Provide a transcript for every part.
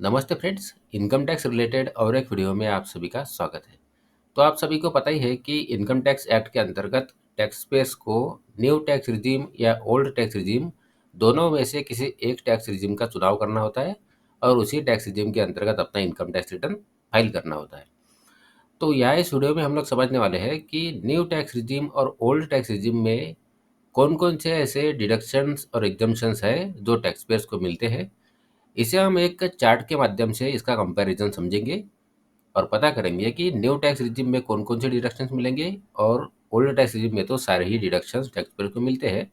नमस्ते friends, income tax related और एक वीडियो में आप सभी का स्वागत है। तो आप सभी को पता ही है कि इनकम टैक्स एक्ट के अंतर्गत टैक्स पेयर्स को न्यू टैक्स रिजीम या ओल्ड टैक्स रिजीम दोनों में से किसी एक टैक्स रिजीम का चुनाव करना होता है और उसी टैक्स रिजीम के अंतर्गत अपना इनकम टैक्स रिटर्न फाइल करना होता है। तो यहाँ इस वीडियो में हम लोग समझने वाले हैं कि न्यू टैक्स रिजीम और ओल्ड टैक्स रिजीम में कौन कौन से ऐसे डिडक्शंस और एग्जम्पशंस है जो टैक्स पेयर्स को मिलते हैं। इसे हम एक चार्ट के माध्यम से इसका कंपैरिजन समझेंगे और पता करेंगे कि न्यू टैक्स रिजिम में कौन कौन से डिडक्शंस मिलेंगे और ओल्ड टैक्स रिजिम में तो सारे ही डिडक्शंस टैक्स पेयर को मिलते हैं।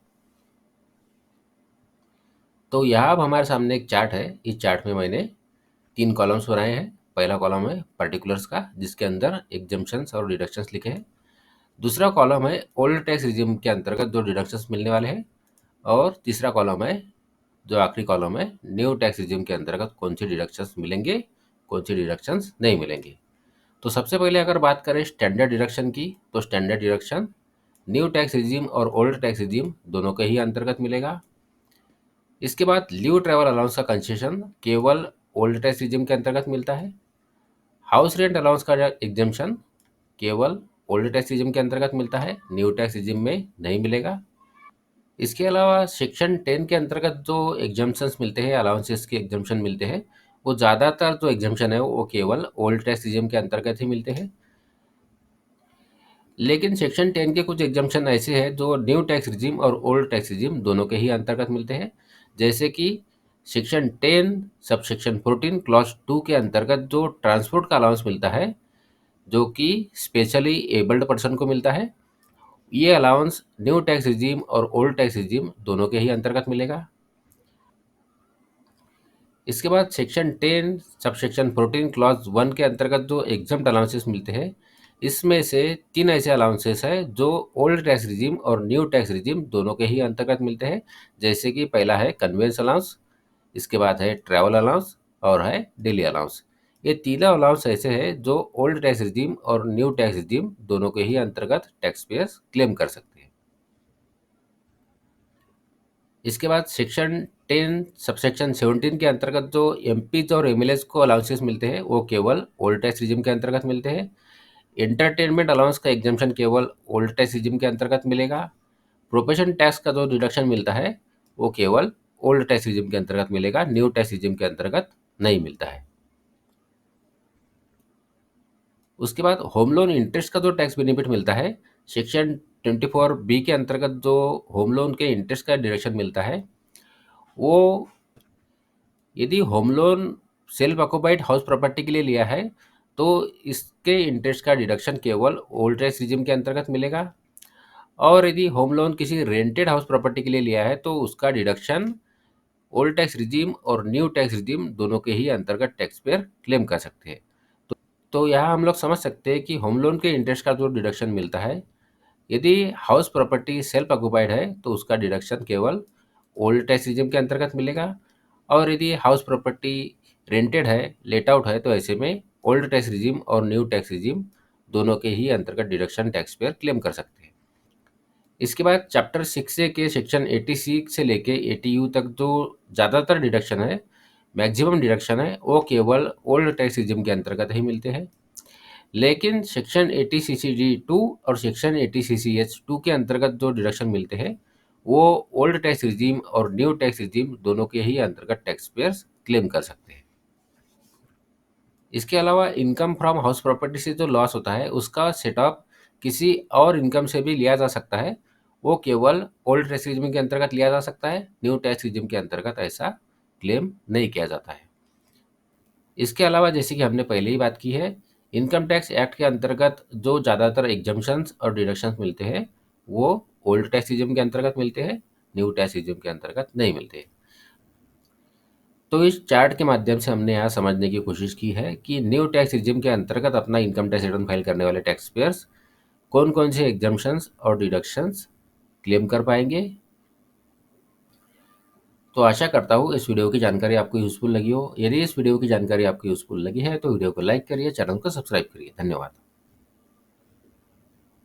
तो यहाँ अब हमारे सामने एक चार्ट है। इस चार्ट में मैंने 3 कॉलम्स बनाए हैं। पहला कॉलम है पर्टिकुलर्स का, जिसके अंदर एग्जम्पशंस और डिडक्शंस लिखे हैं। दूसरा कॉलम है ओल्ड टैक्स रिजिम के अंतर्गत जो डिडक्शंस मिलने वाले हैं। और तीसरा कॉलम है, जो आखिरी कॉलम है, न्यू टैक्स रिजिम के अंतर्गत कौन से डिडक्शंस मिलेंगे, कौन से डिडक्शंस नहीं मिलेंगे। तो सबसे पहले अगर बात करें स्टैंडर्ड डिडक्शन की, तो standard deduction new tax regime और ओल्ड टैक्स रिजीम दोनों के ही अंतर्गत मिलेगा। इसके बाद लीव ट्रैवल अलाउंस का कंसेशन केवल ओल्ड टैक्स रिजीम के अंतर्गत मिलता है। हाउस रेंट अलाउंस का एग्जेम्पशन केवल ओल्ड टैक्स रिजीम के अंतर्गत मिलता है, न्यू टैक्स रिजीम में नहीं मिलेगा। इसके अलावा सेक्शन 10 के अंतर्गत जो एग्जाम्पशंस मिलते हैं, अलाउंसेस के एग्जाम्पशन मिलते हैं, वो ज़्यादातर जो एग्जाम्पशन है वो केवल ओल्ड टैक्स रिजीम के अंतर्गत ही मिलते हैं। लेकिन सेक्शन 10 के कुछ एग्जाम्पशन ऐसे हैं जो न्यू टैक्स रिजीम और ओल्ड टैक्स रिजीम दोनों के ही अंतर्गत मिलते हैं। जैसे कि सेक्शन 10 सब सेक्शन 14 क्लॉज 2 के अंतर्गत जो ट्रांसपोर्ट का अलाउंस मिलता है, जो कि स्पेशली एबल्ड पर्सन को मिलता है, ये अलाउंस न्यू टैक्स रिजीम और ओल्ड टैक्स रिजीम दोनों के ही अंतर्गत मिलेगा। इसके बाद सेक्शन 10 सब सेक्शन 14 क्लॉज 1 के अंतर्गत जो एग्जम्प्ट अलाउंसेस मिलते हैं, इसमें से 3 ऐसे अलाउंसेस हैं जो ओल्ड टैक्स रिजीम और न्यू टैक्स रिजीम दोनों के ही अंतर्गत मिलते हैं। जैसे कि पहला है कन्वेंस अलाउंस, इसके बाद है ट्रैवल अलाउंस और है डेली अलाउंस। ये तीनों अलाउंस ऐसे हैं जो ओल्ड टैक्स रिजीम और न्यू टैक्स रिजीम दोनों के ही अंतर्गत टैक्स पेयर्स क्लेम कर सकते हैं। इसके बाद सेक्शन 10 सबसेक्शन 17 के अंतर्गत जो एमपीज और एमएलएस को अलाउंसेस मिलते हैं, वो केवल ओल्ड टैक्स रिजिम के अंतर्गत मिलते हैं। एंटरटेनमेंट अलाउंस का एग्जाम्पशन केवल ओल्ड टैक्स रिजिम के अंतर्गत मिलेगा। प्रोफेशन टैक्स का जो डिडक्शन मिलता है, वो केवल ओल्ड टैक्स रिजिम के अंतर्गत मिलेगा, न्यू टैक्स रिजिम के अंतर्गत नहीं मिलता है। उसके बाद होम लोन इंटरेस्ट का जो टैक्स बेनिफिट मिलता है, सेक्शन 24 बी के अंतर्गत जो होम लोन के इंटरेस्ट का डिडक्शन मिलता है, वो यदि home loan self occupied house property के लिए लिया है, तो इसके इंटरेस्ट का डिडक्शन केवल ओल्ड टैक्स रिजिम के अंतर्गत मिलेगा। और यदि होम लोन किसी रेंटेड हाउस प्रॉपर्टी के लिए लिया है, तो उसका डिडक्शन ओल्ड टैक्स रिजिम और न्यू टैक्स रिजिम दोनों के ही अंतर्गत टैक्स पेयर क्लेम कर सकते हैं। तो यहाँ हम लोग समझ सकते हैं कि होम लोन के इंटरेस्ट का जो डिडक्शन मिलता है, यदि हाउस प्रॉपर्टी सेल्फ ऑक्युपाइड है, तो उसका डिडक्शन केवल ओल्ड टैक्स रिजिम के अंतर्गत मिलेगा। और यदि हाउस प्रॉपर्टी रेंटेड है, लेट आउट है, तो ऐसे में ओल्ड टैक्स रिजिम और न्यू टैक्स रिजिम दोनों के ही अंतर्गत डिडक्शन टैक्स पेयर क्लेम कर सकते हैं। इसके बाद चैप्टर 6 के सेक्शन 80C से लेके 80U तक जो ज़्यादातर डिडक्शन है, मैक्सिमम डिडक्शन है, वो केवल ओल्ड टैक्स रिजिम के अंतर्गत ही मिलते हैं। लेकिन सेक्शन 80CCD2 और सेक्शन 80CCH2 के अंतर्गत जो डिडक्शन मिलते हैं, वो ओल्ड टैक्स रिजीम और न्यू टैक्स रिजीम दोनों के ही अंतर्गत टैक्स पेयर्स क्लेम कर सकते हैं। इसके अलावा इनकम फ्रॉम हाउस प्रॉपर्टी से जो लॉस होता है, उसका सेटअप किसी और इनकम से भी लिया जा सकता है। वो केवल ओल्ड टैक्स रिजीम के अंतर्गत लिया जा सकता है, न्यू टैक्स रिजीम के अंतर्गत ऐसा क्लेम नहीं किया जाता है। इसके अलावा जैसे कि हमने पहले ही बात की है, इनकम टैक्स एक्ट के अंतर्गत जो ज़्यादातर एग्जम्पशंस और डिडक्शंस मिलते हैं, वो ओल्ड टैक्स रिजिम के अंतर्गत मिलते हैं, न्यू टैक्स रिजिम के अंतर्गत नहीं मिलते। तो इस चार्ट के माध्यम से हमने यहाँ समझने की कोशिश की है कि न्यू टैक्स रिजिम के अंतर्गत अपना इनकम टैक्स रिटर्न फाइल करने वाले टैक्स पेयर्स कौन कौन से एग्जम्पशंस और डिडक्शंस क्लेम कर पाएंगे। तो आशा करता हूँ इस वीडियो की जानकारी आपको यूज़फुल लगी हो। यदि इस वीडियो की जानकारी आपको यूज़फुल लगी है, तो वीडियो को लाइक करिए, चैनल को सब्सक्राइब करिए। धन्यवाद।